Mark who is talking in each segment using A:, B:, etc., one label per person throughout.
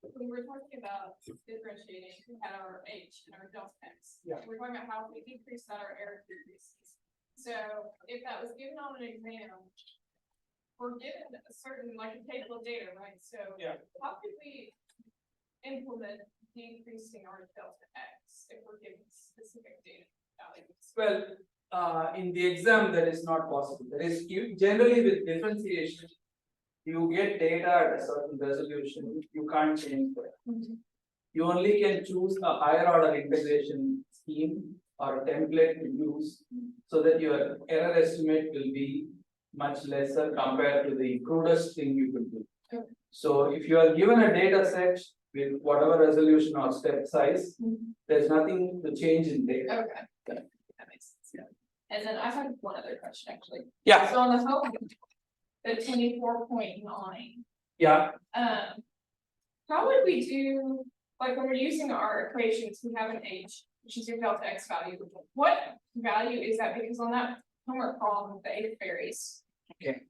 A: when we're talking about differentiating, we had our H and our delta X.
B: Yeah.
A: We're talking about how if we decrease that, our error decreases. So if that was given on an exam, we're given a certain, like a table of data, right? So
B: Yeah.
A: how could we implement decreasing our delta X if we're given specific data values?
B: Well, in the exam, that is not possible. That is, you generally with differentiation, you get data at a certain resolution. You can't change that. You only can choose a higher order integration scheme or a template to use, so that your error estimate will be much lesser compared to the crudest thing you could do.
A: Okay.
B: So if you are given a data set with whatever resolution or step size, there's nothing to change in data.
A: Okay, good. That makes sense. Yeah. And then I had one other question actually.
B: Yeah.
A: So on the home, the 24.9,
B: Yeah.
A: how would we do, like when we're using our equations, we have an H, which is your delta X value. What value is that? Because on that homework problem, the H varies.
B: Okay.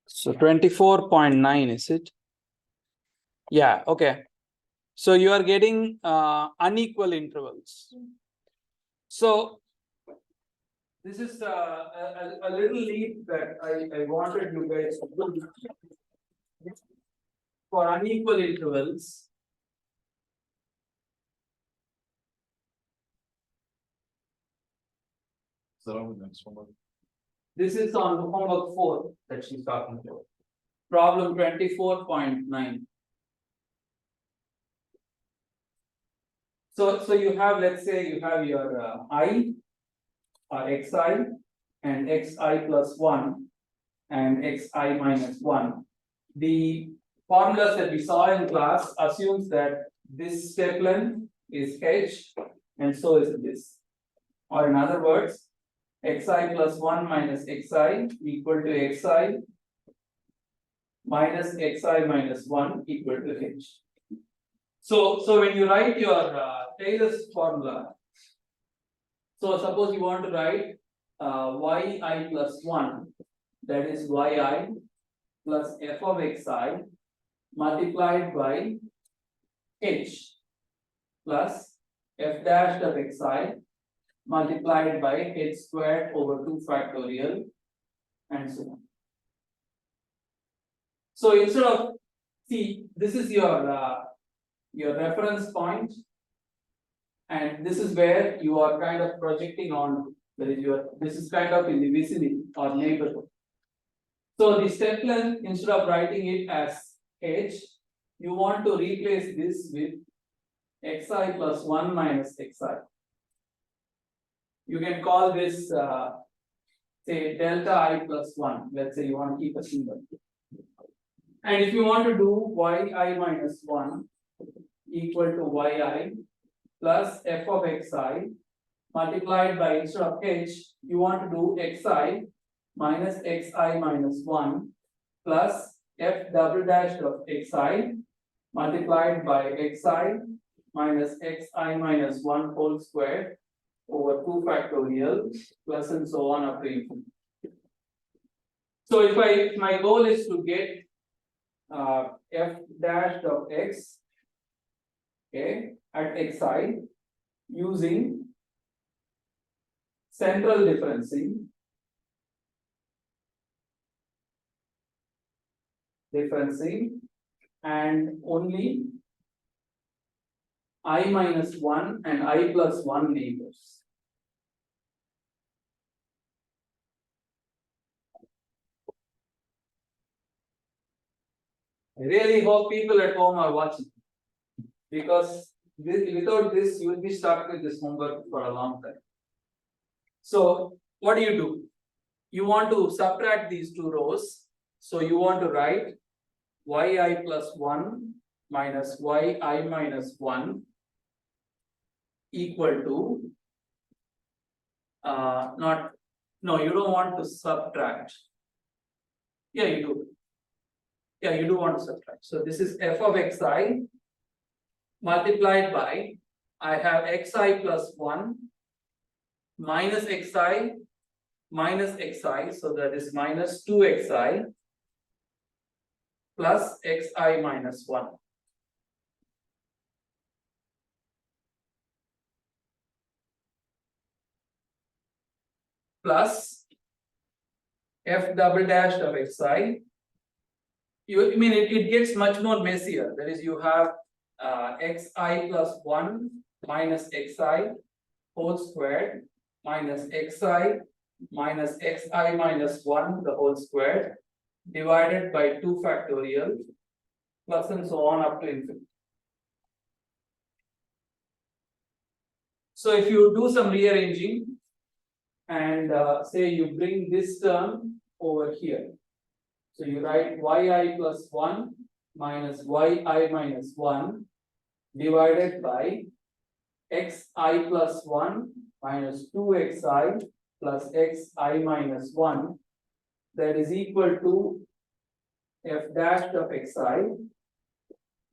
C: So 24.9 is it? Yeah, okay. So you are getting unequal intervals. So
B: This is a little leap that I wanted you guys to do. For unequal intervals.
D: Is that on the next one?
B: This is on homework 4 that she's talking about. Problem 24.9. So you have, let's say you have your I or xi and xi plus 1 and xi minus 1. The formulas that we saw in class assumes that this step length is h and so is this. Or in other words, xi plus 1 minus xi equal to xi minus xi minus 1 equal to h. So when you write your Taylor's formula, so suppose you want to write yi plus 1, that is yi plus f of xi multiplied by h plus f dash of xi multiplied by h squared over 2 factorial and so on. So instead of, see, this is your reference point, and this is where you are kind of projecting on, that is this is kind of in the vicinity or neighborhood. So the step length, instead of writing it as h, you want to replace this with xi plus 1 minus xi. You can call this say delta I plus 1. Let's say you want to keep a symbol. And if you want to do yi minus 1 equal to yi plus f of xi multiplied by, instead of h, you want to do xi minus xi minus 1 plus f double dash of xi multiplied by xi minus xi minus 1 whole square over 2 factorial plus and so on up to infinity. So if my goal is to get f dash of x, okay, at xi using central differencing and only I minus 1 and I plus 1 neighbors. I really hope people at home are watching, because without this you will be stuck with this homework for a long time. So what do? You want to subtract these two rows, so you want to write yi plus 1 minus yi minus 1 equal to you don't want to subtract. Yeah, you do. Yeah, you do want to subtract. So this is f of xi multiplied by, I have xi plus 1 minus xi minus xi, so that is minus 2xi plus xi minus 1. Plus f double dash of xi. I mean, it gets much more messier. That is, you have xi plus 1 minus xi whole squared minus xi minus xi minus 1 the whole squared divided by 2 factorial plus and so on up to infinity. So if you do some rearranging and say you bring this term over here. So you write yi plus 1 minus yi minus 1 divided by xi plus 1 minus 2xi plus xi minus 1, that is equal to f dash of xi,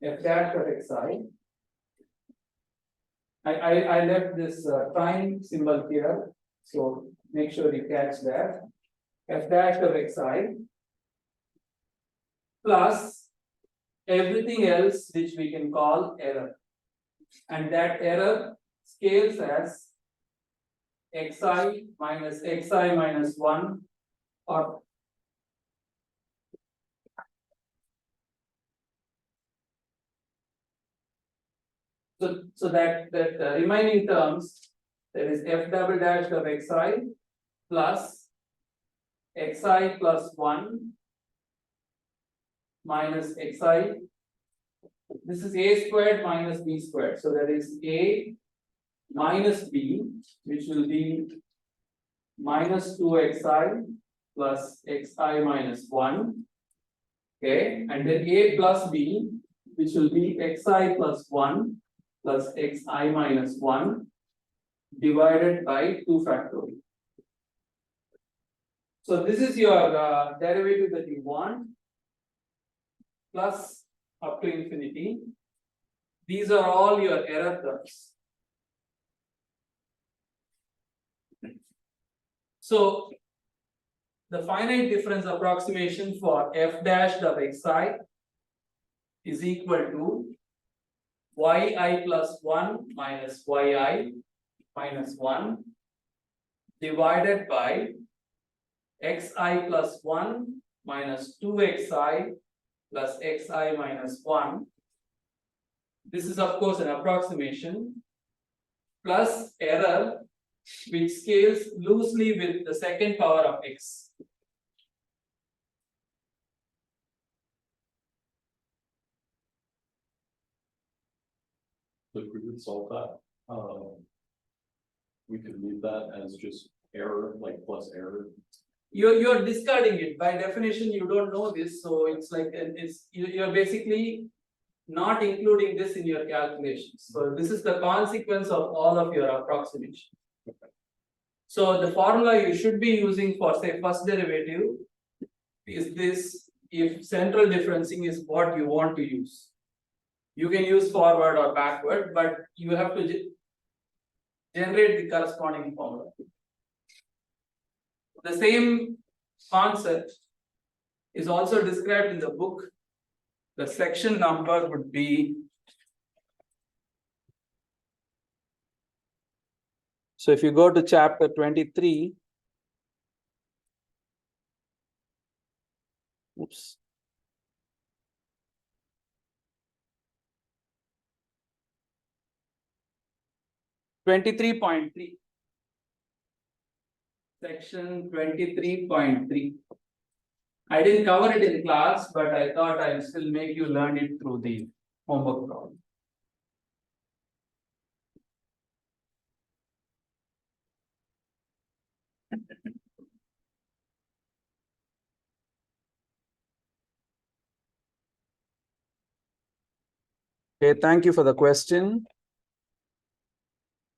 B: f dash of xi. I left this prime symbol here, so make sure you catch that. F dash of xi plus everything else which we can call error, and that error scales as xi minus 1 or so that remaining terms, that is f double dash of xi plus xi plus 1 minus xi. This is a squared minus b squared, so that is a minus b, which will be minus 2xi plus xi minus 1. Okay, and then a plus b, which will be xi plus 1 plus xi minus 1 divided by 2 factorial. So this is your derivative that you want, plus up to infinity. These are all your error terms. So the finite difference approximation for f dash of xi is equal to yi plus 1 minus yi minus 1 divided by xi plus 1 minus 2xi plus xi minus 1. This is of course an approximation plus error which scales loosely with the second power of x.
D: So if we could solve that, we could leave that as just error, like plus error.
B: You're discarding it by definition. You don't know this, so it's like you're basically not including this in your calculations. So this is the consequence of all of your approximation. So the formula you should be using for say first derivative is this: if central differencing is what you want to use. You can use forward or backward, but you have to generate the corresponding formula. The same concept is also described in the book. The section number would be.
C: So if you go to chapter 23, oops. .3
B: Section 23.3. I didn't cover it in class, but I thought I'll still make you learn it through the homework problem.
C: Okay, thank you for the question.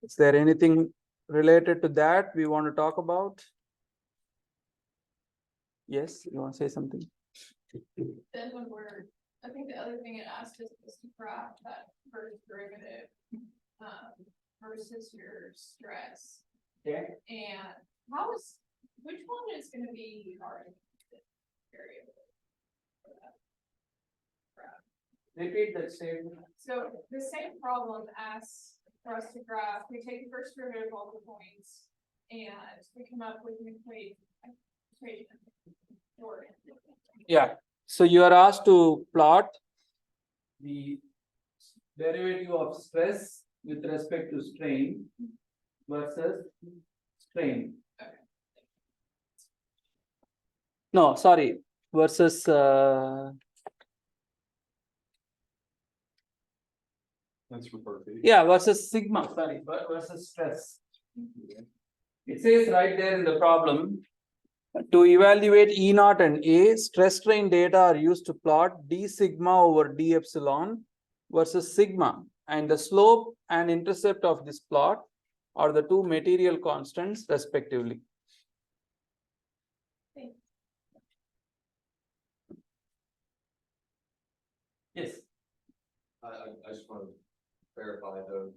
C: Is there anything related to that we want to talk about? Yes, you want to say something?
A: Then when I think the other thing it asked us was to graph that first derivative versus your stress.
B: Okay.
A: And which one is going to be hard variable for that? graph.
B: Repeat that statement.
A: So the same problem asks for us to graph, we take the first derivative of all the points and we come up with an equation. Or
C: Yeah, so you are asked to plot.
B: The derivative of stress with respect to strain versus strain.
C: No, sorry, versus
D: That's referred to.
C: yeah, versus sigma.
B: Sorry, versus stress. It says right there in the problem.
C: To evaluate E naught and A, stress strain data are used to plot d sigma over d epsilon versus sigma, and the slope and intercept of this plot are the two material constants respectively.
B: Yes.
E: I just want to verify the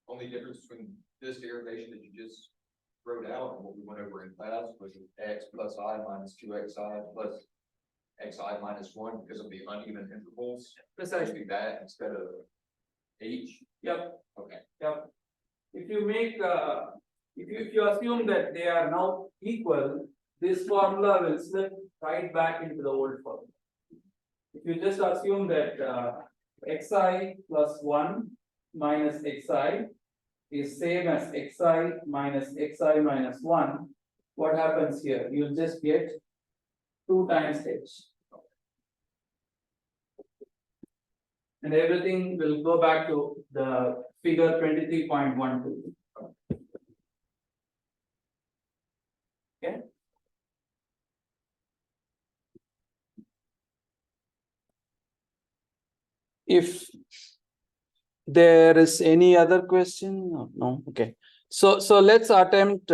E: only difference between this derivation that you just wrote out and what we went over in class was x plus I minus 2xi plus xi minus 1 because of the uneven intervals.
B: Precisely.
E: Be that instead of h.
B: Yep.
E: Okay.
B: Yep. If you make if you assume that they are now equal, this formula will slip right back into the old formula. If you just assume that xi plus 1 minus xi is same as xi minus 1, what happens here? You'll just get 2 times h. And everything will go back to the figure 23.12. Okay.
C: If there is any other question, no, okay. So let's attempt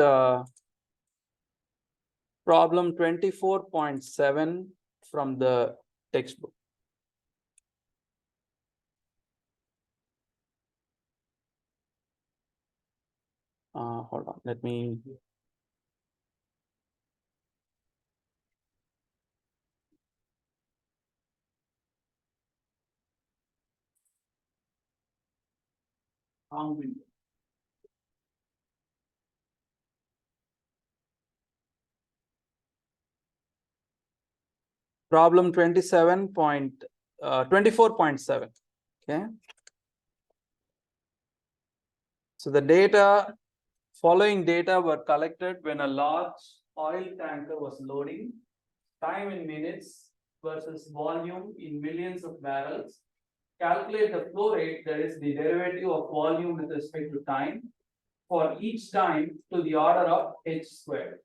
C: problem 24.7 from the textbook. Hold on, let me. Problem 24.7. Okay. So the following data were collected when a large oil tanker was loading. Time in minutes versus volume in millions of barrels. Calculate the flow rate, that is the derivative of volume with respect to time, for each time to the order of h squared.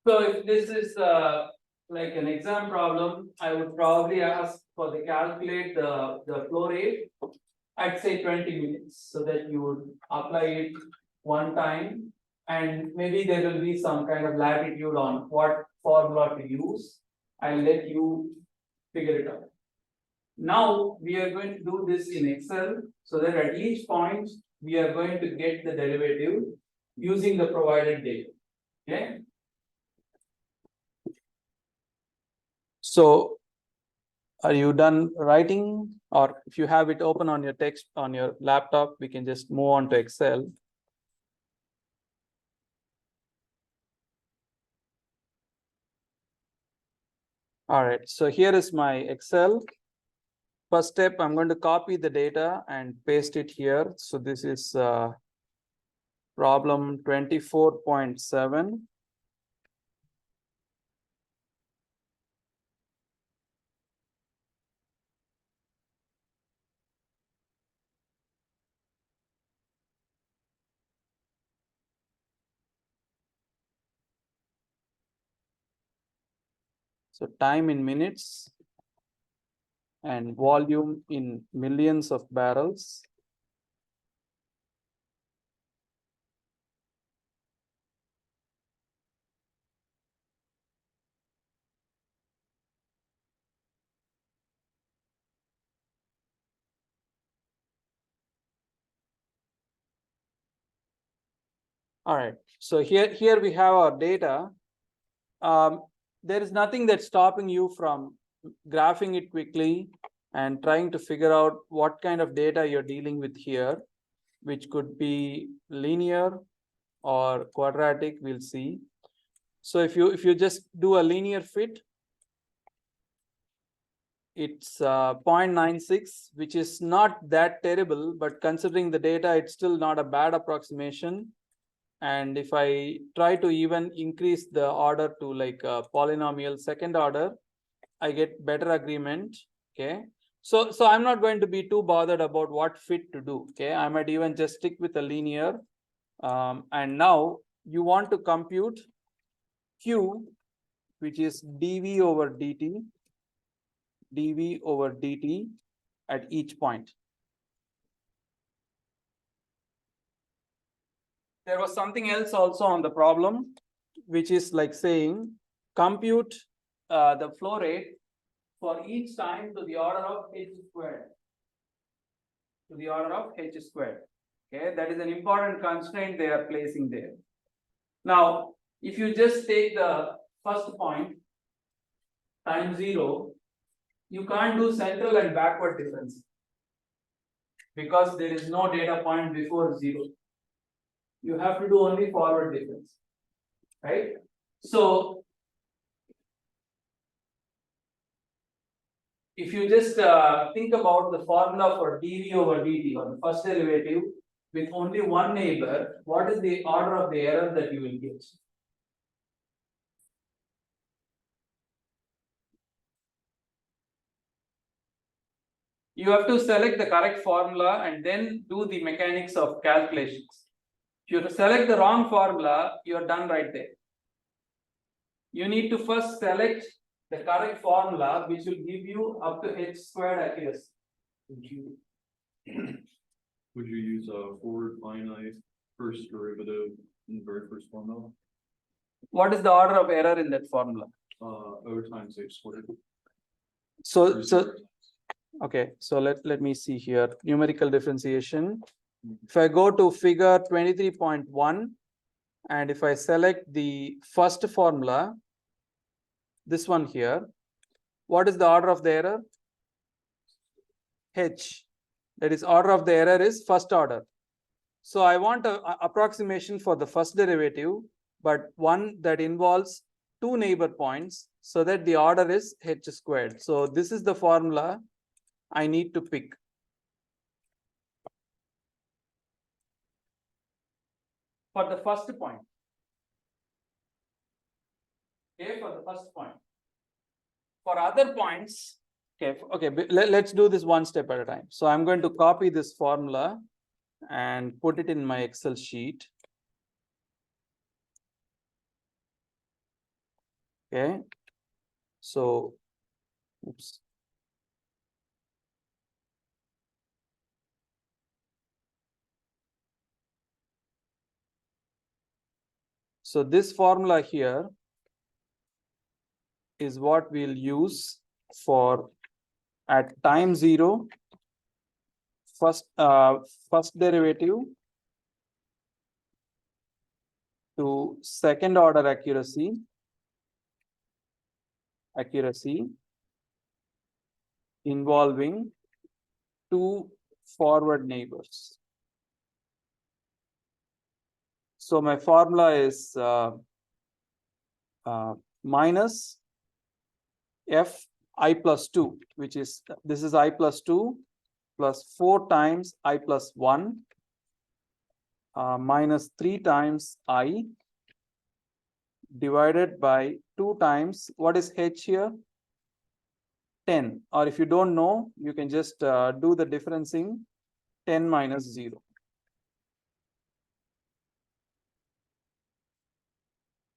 C: So if this is like an exam problem, I would probably ask for the calculate the flow rate. I'd say 20 minutes, so that you would apply it one time, and maybe there will be some kind of latitude on what formula to use. I'll let you figure it out. Now we are going to do this in Excel, so that at each point we are going to get the derivative using the provided data. Okay. So are you done writing? Or if you have it open on your text on your laptop, we can just move on to Excel. All right, so here is my Excel. First step, I'm going to copy the data and paste it here. So this is problem 24.7. So time in minutes and volume in millions of barrels. All right, so here we have our data.
B: there is nothing that's stopping you from graphing it quickly and trying to figure out what kind of data you're dealing with here, which could be linear or quadratic, we'll see. So if you just do a linear fit, it's 0.96, which is not that terrible, but considering the data, it's still not a bad approximation. And if I try to even increase the order to like a polynomial second order, I get better agreement. Okay. So I'm not going to be too bothered about what fit to do. Okay. I might even just stick with a linear. And now you want to compute Q, which is dV over dt at each point. There was something else also on the problem, which is like saying compute the flow rate for each time to the order of h squared. To the order of h squared. Okay, that is an important constraint they are placing there. Now, if you just take the first point times 0, you can't do central and backward difference because there is no data point before 0. You have to do only forward difference, right? So if you just think about the formula for dV over dt or the first derivative with only one neighbor, what is the order of the error that you will get? You have to select the correct formula and then do the mechanics of calculations. If you select the wrong formula, you are done right there. You need to first select the correct formula, which will give you up to h squared accuracy.
D: Would you use a forward finite first derivative in the very first formula?
B: What is the order of error in that formula?
D: O times h squared.
B: So okay, so let me see here. Numerical differentiation. If I go to figure 23.1 and if I select the first formula, this one here, what is the order of the error? H. That is, order of the error is first order. So I want an approximation for the first derivative, but one that involves two neighbor points so that the order is h squared. So this is the formula I need to pick. For the first point. Okay, for the first point. For other points, okay, let's do this one step at a time. So I'm going to copy this formula and put it in my Excel sheet. Okay, so oops. So this formula here is what we'll use for at time 0 first derivative to second order accuracy involving two forward neighbors. So my formula is minus f I plus 2, which is, this is I plus 2 plus 4 times I plus 1 minus 3 times I divided by 2 times, what is h here? 10, or if you don't know, you can just do the differencing 10 minus 0.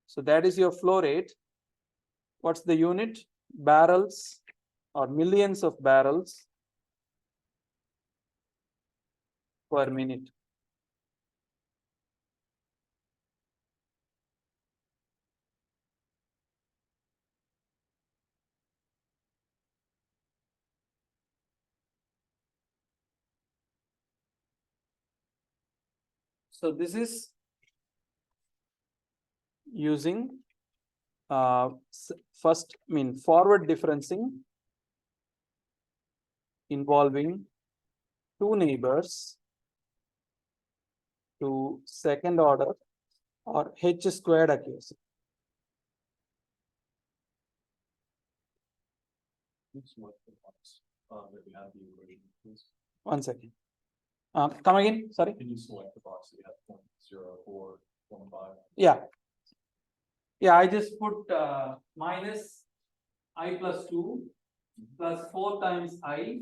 B: So that is your flow rate. What's the unit? Barrels or millions of barrels per minute. So this is using first, forward differencing involving two neighbors to second order or H squared accuracy.
D: Select the box, that we have the equation, please.
B: 1 second. Come again, sorry.
D: Can you select the box that you have 0.0415?
B: Yeah. Yeah, I just put minus I plus 2 plus 4 times I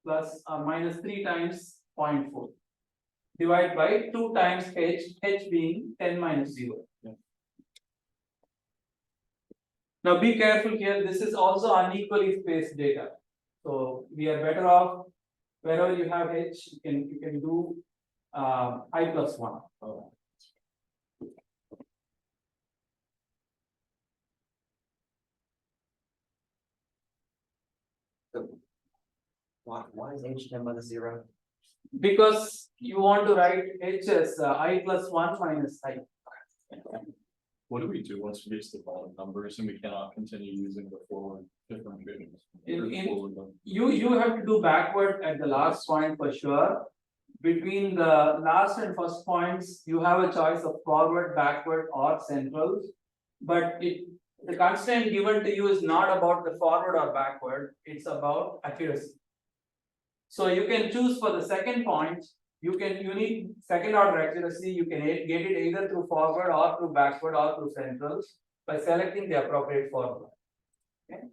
B: plus minus 3 times 0.4. Divide by 2 times H being 10 minus 0.
D: Yeah.
B: Now be careful here, this is also unequally spaced data. So we are better off wherever you have H, you can do I plus 1.
F: Why is H 10 minus 0?
B: Because you want to write H as I plus 1 minus I.
D: What do we do once we get to the bottom numbers and we cannot continue using the forward differentiations?
B: You have to do backward at the last point for sure. Between the last and first points, you have a choice of forward, backward, or central. But the constraint given to you is not about the forward or backward, it's about accuracy. So you can choose for the second point, you need second order accuracy, you can get it either through forward or through backward or through central by selecting the appropriate formula. Okay.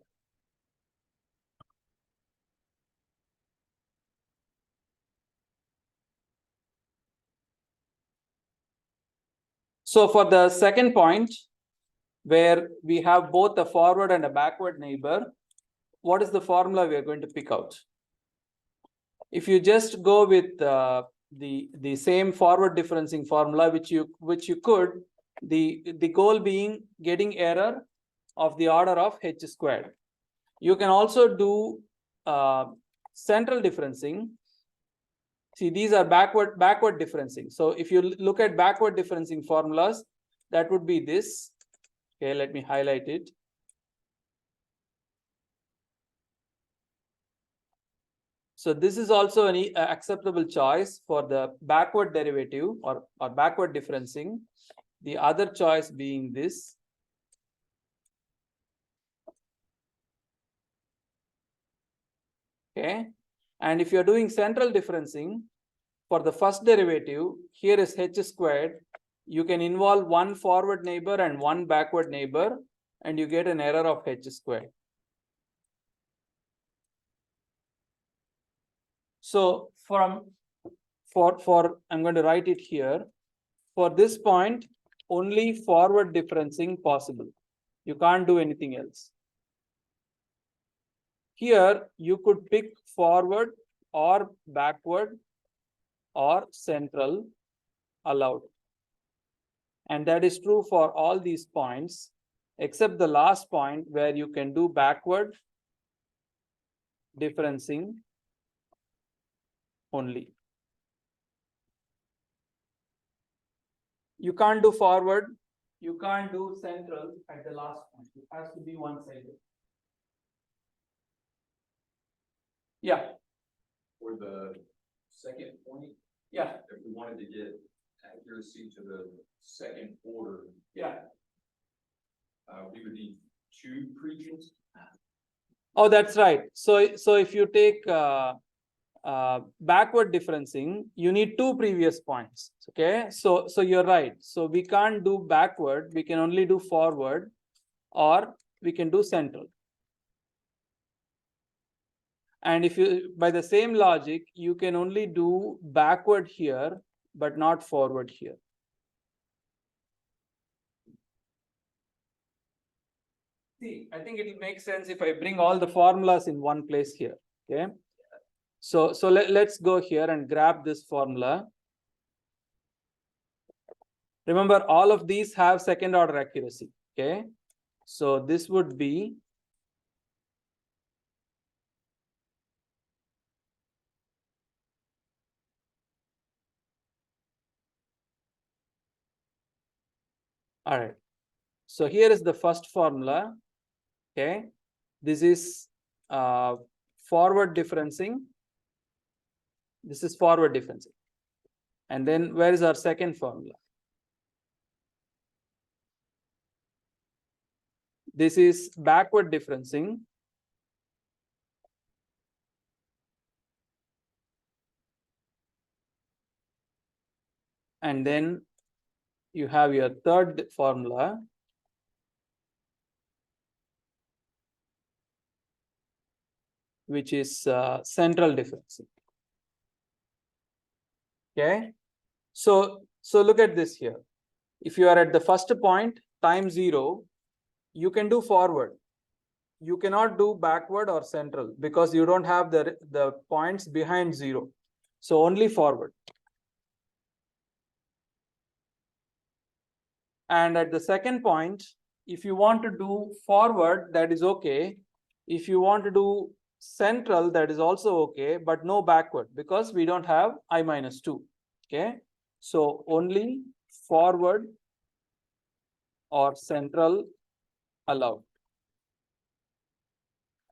B: So for the second point, where we have both a forward and a backward neighbor, what is the formula we are going to pick out? If you just go with the same forward differencing formula, which you could, the goal being getting error of the order of H squared. You can also do central differencing. See, these are backward differencing. So if you look at backward differencing formulas, that would be this. Okay, let me highlight it. So this is also an acceptable choice for the backward derivative or backward differencing. The other choice being this. Okay, and if you're doing central differencing, for the first derivative, here is H squared. You can involve one forward neighbor and one backward neighbor, and you get an error of H squared. So I'm going to write it here. For this point, only forward differencing possible. You can't do anything else. Here, you could pick forward or backward or central allowed. And that is true for all these points, except the last point where you can do backward differencing only. You can't do forward, you can't do central at the last point. It has to be one-sided. Yeah.
E: For the second point,
B: Yeah.
E: if we wanted to get accuracy to the second order,
B: Yeah.
E: We would need 2 previous.
B: Oh, that's right. So if you take backward differencing, you need 2 previous points. Okay, so you're right. So we can't do backward, we can only do forward, or we can do central. And if you, by the same logic, you can only do backward here, but not forward here. See, I think it will make sense if I bring all the formulas in one place here. Okay. So let's go here and grab this formula. Remember, all of these have second order accuracy. Okay. So this would be all right.
C: So here is the first formula. Okay, this is forward differencing. This is forward differencing. And then where is our second formula? This is backward differencing. And then you have your third formula, which is central differencing. Okay, so look at this here. If you are at the first point, time 0, you can do forward. You cannot do backward or central because you don't have the points behind 0. So only forward. And at the second point, if you want to do forward, that is okay. If you want to do central, that is also okay, but no backward because we don't have I minus 2. Okay, so only forward or central allowed.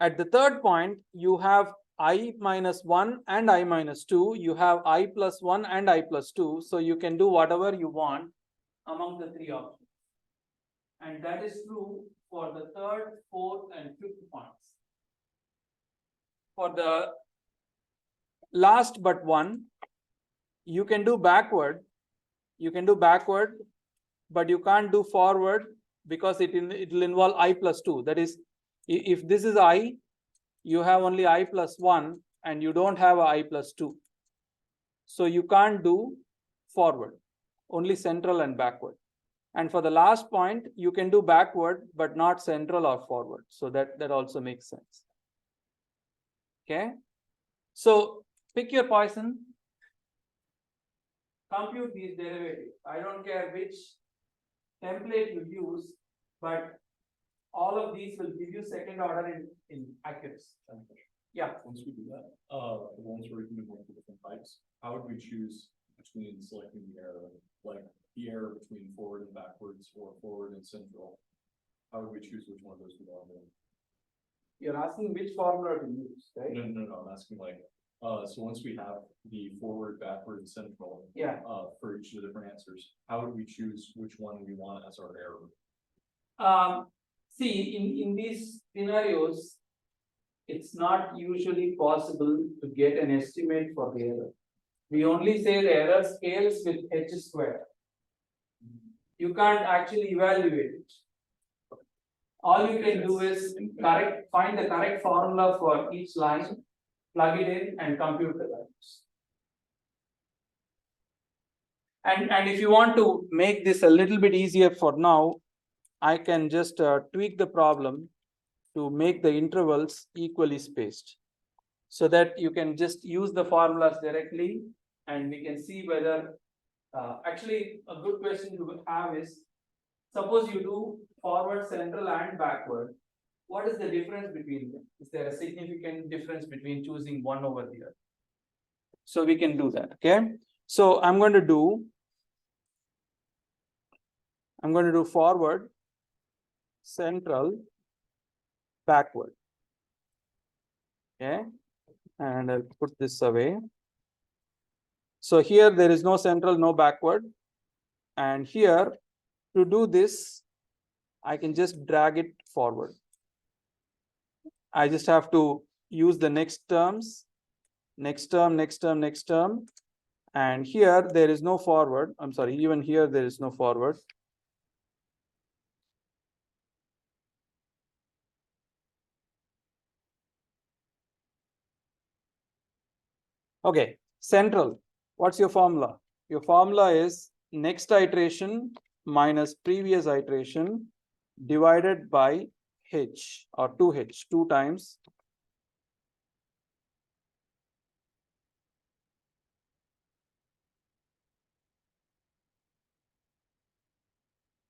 C: At the third point, you have I minus 1 and I minus 2. You have I plus 1 and I plus 2. So you can do whatever you want among the 3 options. And that is true for the third, fourth, and fifth points. For the last but one, you can do backward. You can do backward, but you can't do forward because it will involve I plus 2. That is, if this is I, you have only I plus 1 and you don't have I plus 2. So you can't do forward, only central and backward. And for the last point, you can do backward, but not central or forward. So that also makes sense. Okay. So pick your poison. Compute these derivatives. I don't care which template you use, but all of these will give you second order in accuracy. Yeah.
D: Once we do that, once we're moving to different types, how would we choose between selecting the error, like the error between forward and backwards or forward and central? How would we choose which one of those we want to?
C: You're asking which formula to use, right?
D: No, I'm asking like, so once we have the forward, backward, and central,
C: Yeah.
D: for each of the different answers, how would we choose which one we want as our error?
C: See, in these scenarios, it's not usually possible to get an estimate for the error. We only say the error scales with h square. You can't actually evaluate it. All you can do is find the correct formula for each line, plug it in, and compute the values. And if you want to make this a little bit easier for now, I can just tweak the problem to make the intervals equally spaced, so that you can just use the formulas directly and we can see whether actually a good question to have is, suppose you do forward, central, and backward. What is the difference between them? Is there a significant difference between choosing one over the other? So we can do that. Okay. So I'm going to do forward, central, backward. Okay. And I'll put this away. So here there is no central, no backward. And here to do this, I can just drag it forward. I just have to use the next terms, next term, next term, next term. And here there is no forward. I'm sorry, even here there is no forward. Okay, central. What's your formula? Your formula is next iteration minus previous iteration divided by h or 2h, 2 times.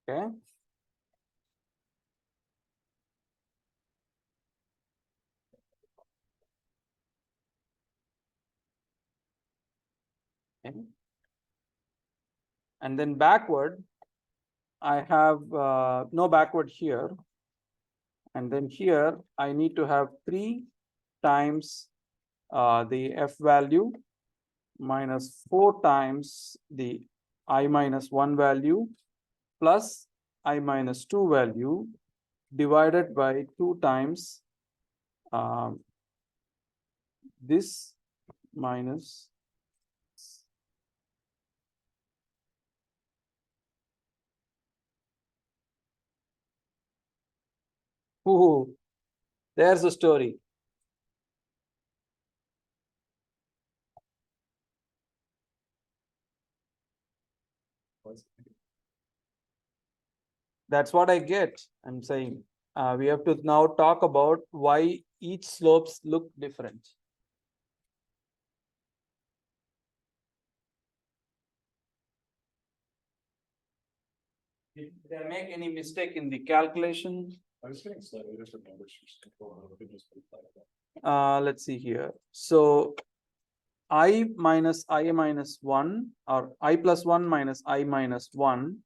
C: Okay. Okay. And then backward,
B: I have no backward here. And then here I need to have 3 times the f value minus 4 times the I minus 1 value plus I minus 2 value divided by 2 times this minus ooh, there's the story. That's what I get. I'm saying we have to now talk about why each slopes look different. Did I make any mistake in the calculation?
D: I was getting slightly different numbers. Just control how it just looked like that.
B: Let's see here. So I minus I minus 1 or I plus 1 minus I minus 1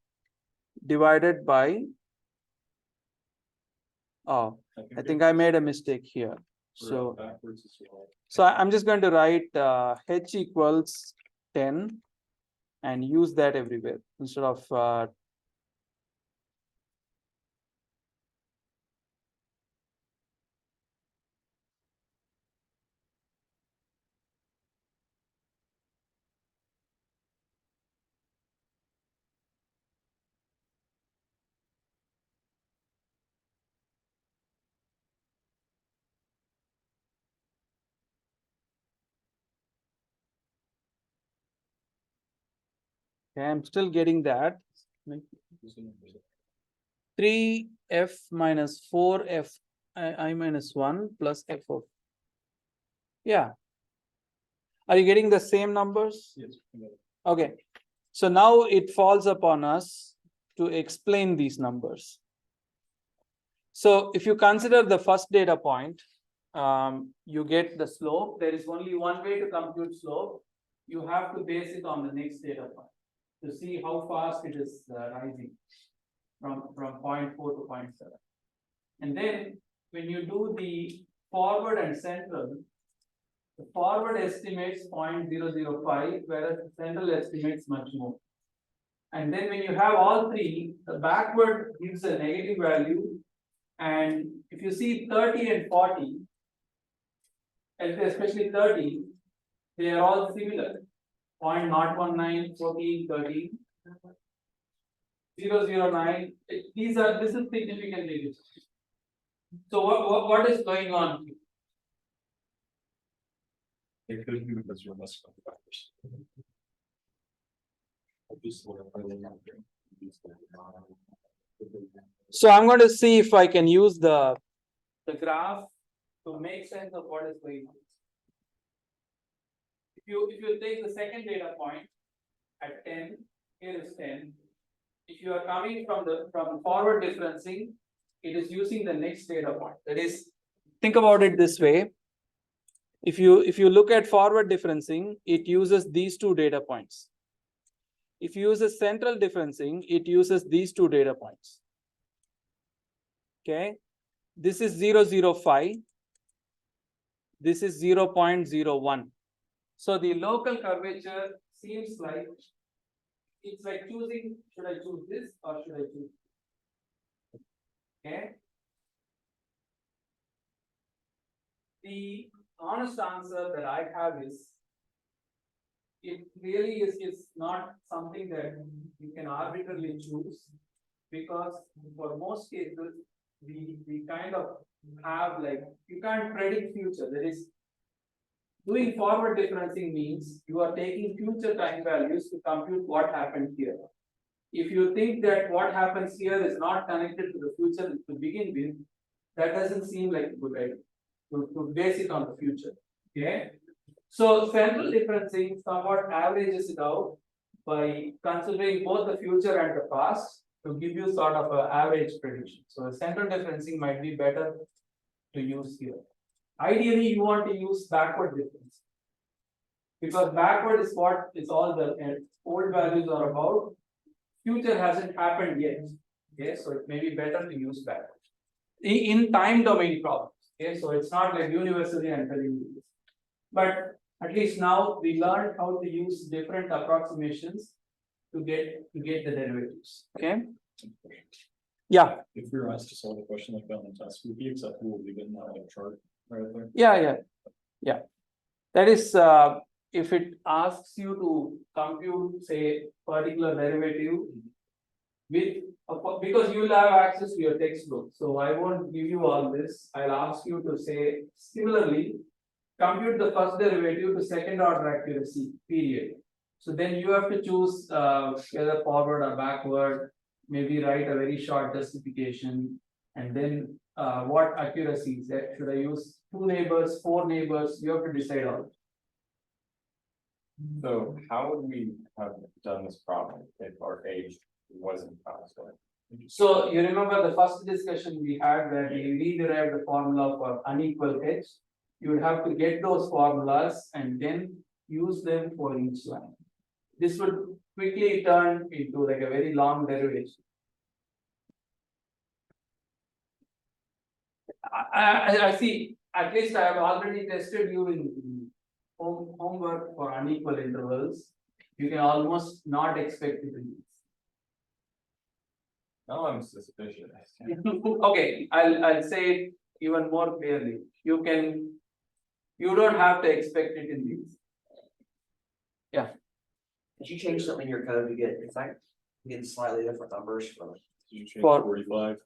B: divided by, oh, I think I made a mistake here. So,
D: Backwards as well.
B: so I'm just going to write h equals 10 and use that everywhere instead of okay, I'm still getting that. 3f minus 4f I minus 1 plus f of. Yeah. Are you getting the same numbers?
D: Yes.
B: Okay. So now it falls upon us to explain these numbers. So if you consider the first data point, you get the slope. There is only one way to compute slope. You have to base it on the next data point to see how fast it is rising from 0.4 to 0.7. And then when you do the forward and central, the forward estimates 0.005, whereas the central estimates much more. And then when you have all three, the backward gives a negative value. And if you see 30 and 40, and especially 30, they are all similar. 0.019, 14, 13, 009. This is significantly different. So what is going on?
D: It could be because you're messing up the backwards.
B: So I'm going to see if I can use the graph to make sense of what is going on. If you take the second data point at 10, here is 10. If you are coming from forward differencing, it is using the next data point. That is, think about it this way. If you look at forward differencing, it uses these two data points. If you use a central differencing, it uses these two data points. Okay, this is 0.005. This is 0.01. So the local curvature seems like it's like choosing, should I choose this or should I choose this? Okay. The honest answer that I have is, it really is not something that you can arbitrarily choose, because for most cases we kind of have, like, you can't predict future. That is, doing forward differencing means you are taking future time values to compute what happened here. If you think that what happens here is not connected to the future to begin with, that doesn't seem like a good idea to base it on the future. Okay. So central differencing somewhat averages it out by considering both the future and the past to give you sort of an average prediction. So central differencing might be better to use here. Ideally, you want to use backward difference, because backward is what is all the old values are about. future hasn't happened yet. Okay, so it may be better to use backwards. In time domain problems, okay, so it's not like universally I'm telling you this. But at least now we learned how to use different approximations to get the derivatives, okay? Yeah,
D: If we were asked to solve a question like that on the test, would it be acceptable to leave it in that like chart right there?
B: yeah. That is, if it asks you to compute, say, particular derivative with, because you will have access to your textbook, so I won't give you all this. I'll ask you to say, similarly, compute the first derivative to second order accuracy, period. So then you have to choose whether forward or backward, maybe write a very short justification, and then what accuracies that should I use 2 neighbors, 4 neighbors, you have to decide on.
G: So how would we have done this problem if our age wasn't constant?
B: So you remember the first discussion we had where we re-derived the formula for unequal h. You would have to get those formulas and then use them for each line. This would quickly turn into like a very long derivation. I see, at least I have already tested you in homework for unequal intervals. You can almost not expect it in these.
G: No, I'm suspicious.
B: Okay, I'll say it even more clearly. You don't have to expect it in these.
F: Did you change something in your code to get, it's like, getting slightly different numbers from?
D: Did you change
B: For-
D: 45?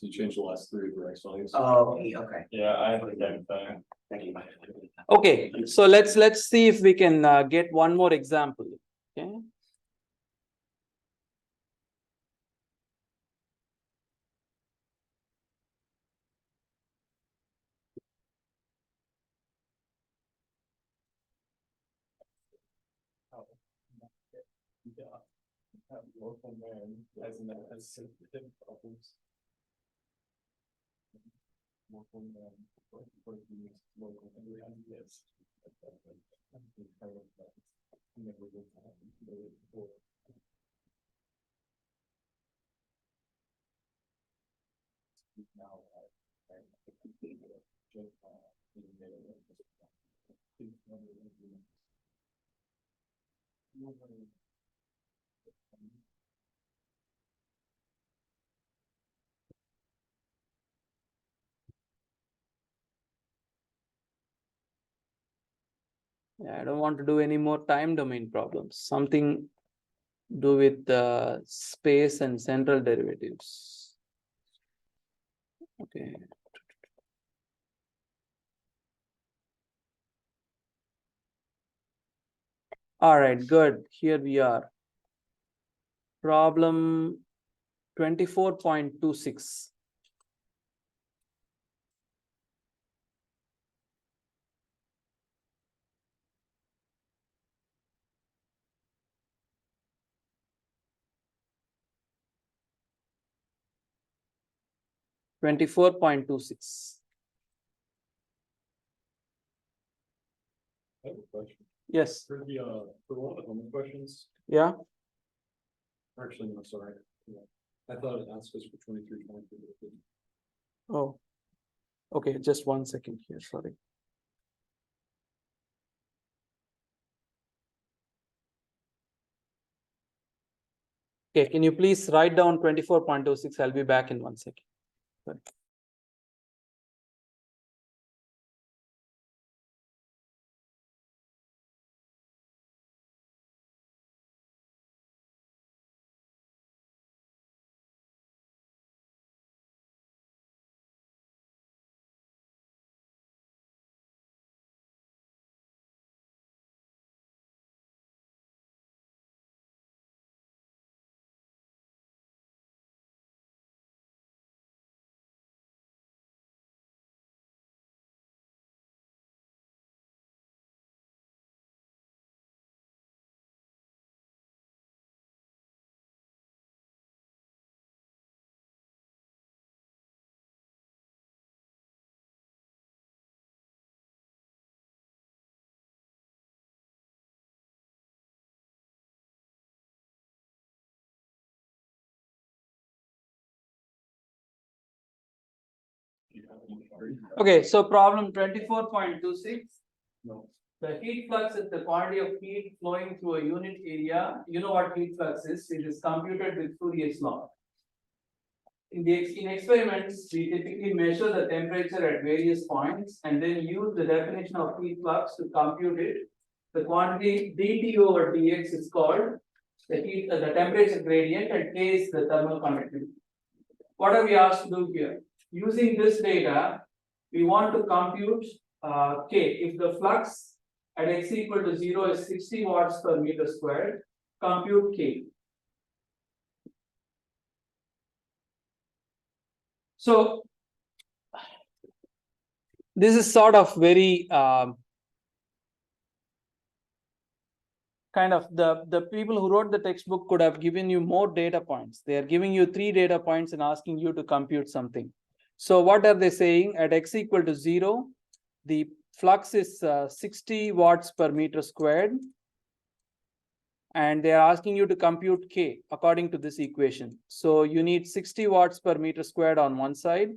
D: Did you change the last 3 of your X values?
F: Oh, okay,
G: Yeah, I have the same thing.
F: thank you.
B: Okay, so let's see if we can get one more example. Okay.
D: Yeah. Have local man as in that has sensitive problems. Local man, for the local man, yes. Never did happen before. Now,
B: Yeah, I don't want to do any more time domain problems. Something do with space and central derivatives. Okay. All right, good. Here we are. Problem 24.26. I have
D: a question.
B: Yes.
D: For one of the homework questions,
B: Yeah.
D: actually, no, sorry. Yeah. I thought it asked us for 23, 24. but it didn't.
B: Oh. Okay, just 1 second here. Sorry. Okay, can you please write down 24.26? I'll be back in 1 second. Sorry.
C: Okay, so problem 24.26.
D: No.
C: The heat flux is the quantity of heat flowing through a unit area. You know what heat flux is? It is computed with Fourier's law. In experiments, we typically measure the temperature at various points and then use the definition of heat flux to compute it. The quantity dt over dx is called the temperature gradient, and K is the thermal conductivity. What are we asked to do here? Using this data, we want to compute K. If the flux at x equal to 0 is 60 watts per meter squared, compute K. So this is sort of very kind of the people who wrote the textbook could have given you more data points. They are giving you 3 data points and asking you to compute something. So what are they saying? At x equal to 0, the flux is 60 watts per meter squared. And they are asking you to compute K according to this equation. So you need 60 watts per meter squared on one side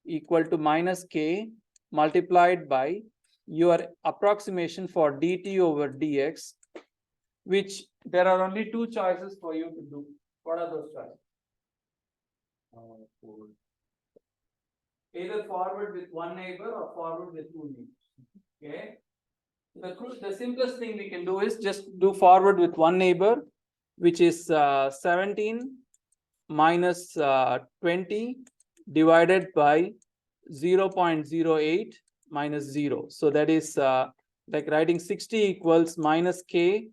C: equal to minus K multiplied by your approximation for dt over dx, which there are only 2 choices for you to do. What are those choices?
D: Forward.
C: Either forward with one neighbor or forward with 2 neighbors. Okay. The simplest thing we can do is just do forward with one neighbor, which is 17 minus 20 divided by 0.08 minus 0. So that is like writing 60 equals minus K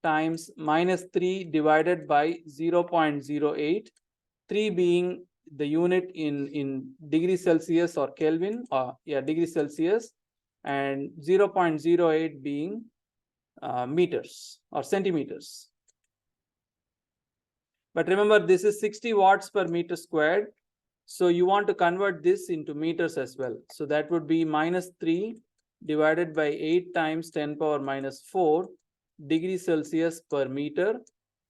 C: times minus 3 divided by 0.08, 3 being the unit in degrees Celsius or Kelvin, or degrees Celsius, and 0.08 being meters or centimeters. But remember, this is 60 watts per meter squared. So you want to convert this into meters as well. So that would be minus 3 divided by 8 times 10 power minus 4 degrees Celsius per meter.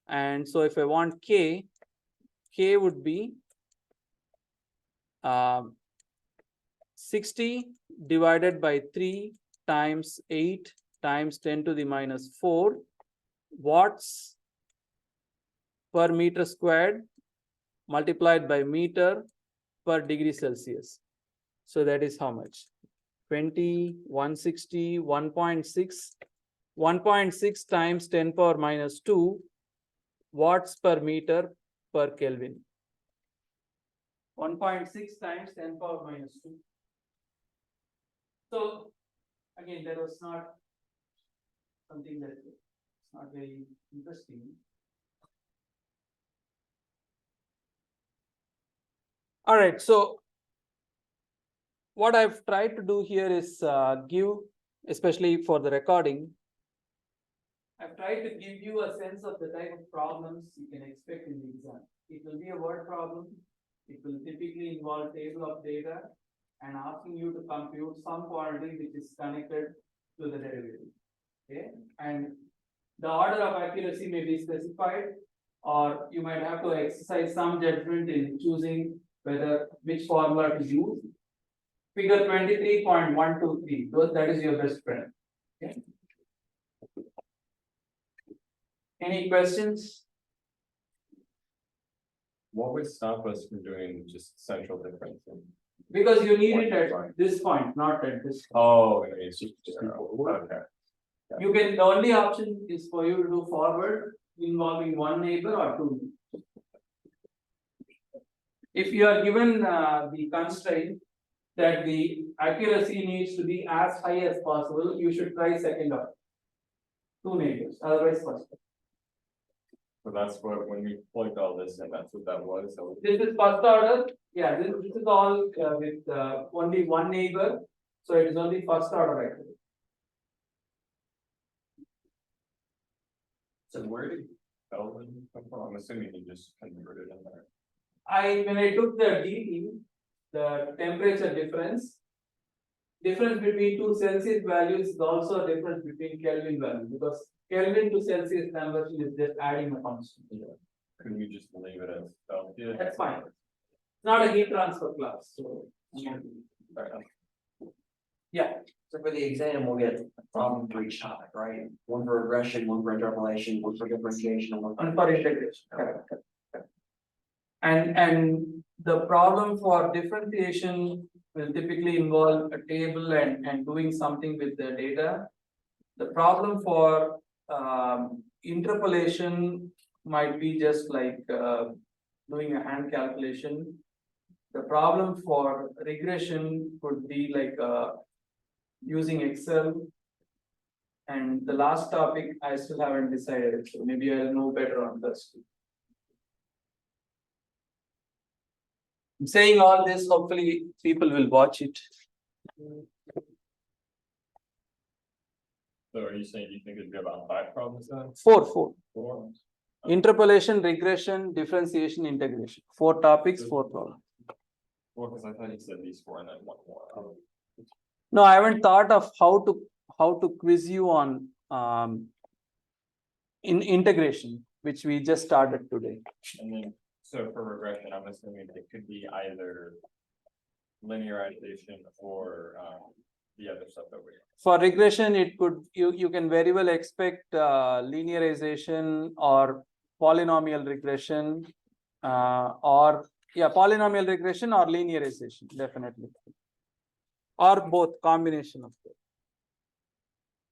C: And so if I want K would be 60 divided by 3 times 8 times 10 to the minus 4 watts per meter squared multiplied by meter per degree Celsius. So that is how much? 20, 160, 1.6, 1.6 times 10 power minus 2 watts per meter per Kelvin. 1.6 times 10 power minus 2. So again, that was not something that is not very interesting. All right, so what I've tried to do here is give, especially for the recording, I've tried to give you a sense of the type of problems you can expect in the exam. It will be a word problem. It will typically involve table of data and asking you to compute some quantity which is connected to the derivative. Okay, and the order of accuracy may be specified, or you might have to exercise some judgment in choosing which formula to use. Figure 23.123, that is your best friend. Okay. Any questions?
G: What would stop us from doing just central difference?
C: Because you need it at this point, not at this point.
G: Oh, it's just okay.
C: You can, the only option is for you to do forward involving one neighbor or 2 neighbors. If you are given the constraint that the accuracy needs to be as high as possible, you should try second order. 2 neighbors, otherwise first.
G: So that's what, when we plugged all this in, that's what that was. So
C: This is first order. Yeah, this is all with only one neighbor. So it is only first order actually.
G: so where did Kelvin come from? I'm assuming he just converted in there.
C: When I took the dt, the temperature difference between 2 Celsius values is also a difference between Kelvin value, because Kelvin to Celsius conversion is just adding a constant.
G: Couldn't you just leave it as Celsius?
C: That's fine. It's not a heat transfer class, so it's
F: So for the exam, we'll get a problem for each topic, right? One for regression, one for interpolation, one for differentiation, and one for.
B: And for integration, correct, correct, correct. And the problem for differentiation will typically involve a table and doing something with the data. The problem for interpolation might be just like doing a hand calculation. The problem for regression could be like using Excel. And the last topic, I still haven't decided, so maybe I'll know better on this. I'm saying all this, hopefully people will watch it.
G: So are you saying you think it'd be about 5 problems then?
B: Four.
G: 4?
B: Interpolation, regression, differentiation, integration. 4 topics, 4 problems.
G: Well, because I thought you said these 4 and then one more.
B: No, I haven't thought of how to quiz you on in integration, which we just started today.
G: And then, so for regression, I'm assuming it could be either linearization or the other stuff that we.
B: For regression, it could you can very well expect linearization or polynomial regression or polynomial regression or linearization, definitely. Or both, combination of both.